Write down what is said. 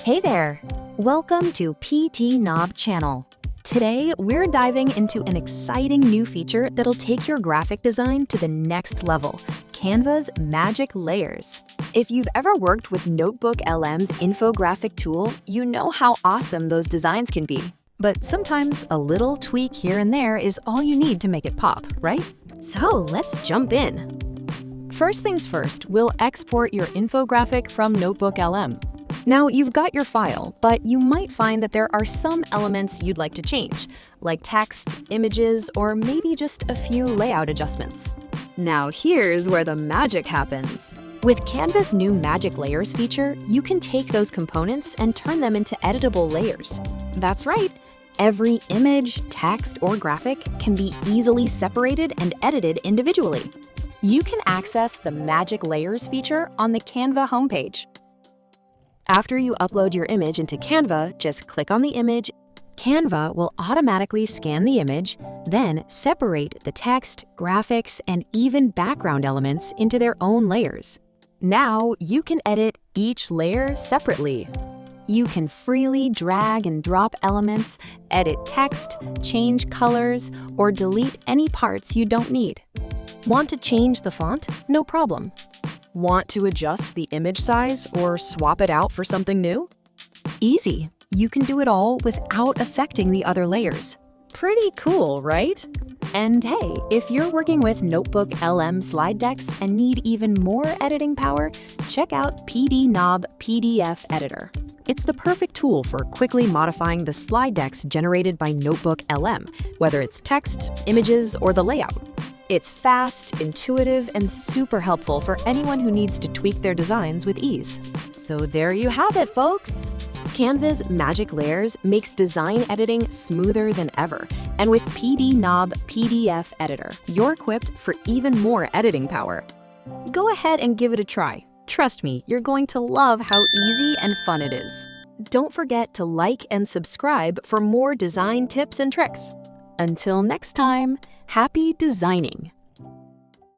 Hey there! Welcome to PDNob channel. Today, we're diving into an exciting new feature that'll take your graphic design to the next level, Canva's Magic Layers. If you've ever worked with NotebookLM's Infographic tool, you know how awesome those designs can be. But sometimes a little tweak here and there is all you need to make it pop, right? So let's jump in. First things first, we'll export your infographic from NotebookLM. Now, you've got your file, but you might find that there are some elements you'd like to change, like text, images, or maybe just a few layout adjustments. Now here's where the magic happens. With Canva's new Magic Layers feature, you can take those components and turn them into editable layers. That's right. Every image, text, or graphic can be easily separated and edited individually. You can access the Magic Layers feature on the Canva homepage. After you upload your image into Canva, just click on the image. Canva will automatically scan the image, then separate the text, graphics, and even background elements into their own layers. Now you can edit each layer separately. You can freely drag and drop elements, edit text, change colors, or delete any parts you don't need. Want to change the font? No problem. Want to adjust the image size or swap it out for something new? Easy. You can do it all without affecting the other layers. Pretty cool, right? And hey, if you're working with NotebookLM Slide Decks and need even more editing power, check out PDNob PDF Editor. It's the perfect tool for quickly modifying the slide decks generated by NotebookLM, whether it's text, images, or the layout. It's fast, intuitive, and super helpful for anyone who needs to tweak their designs with ease. So there you have it, folks! Canva's Magic Layers makes design editing smoother than ever, and with PDNob PDF Editor, you're equipped for even more editing power. Go ahead and give it a try. Trust me, you're going to love how easy and fun it is. Don't forget to like and subscribe for more design tips and tricks. Until next time, happy designing!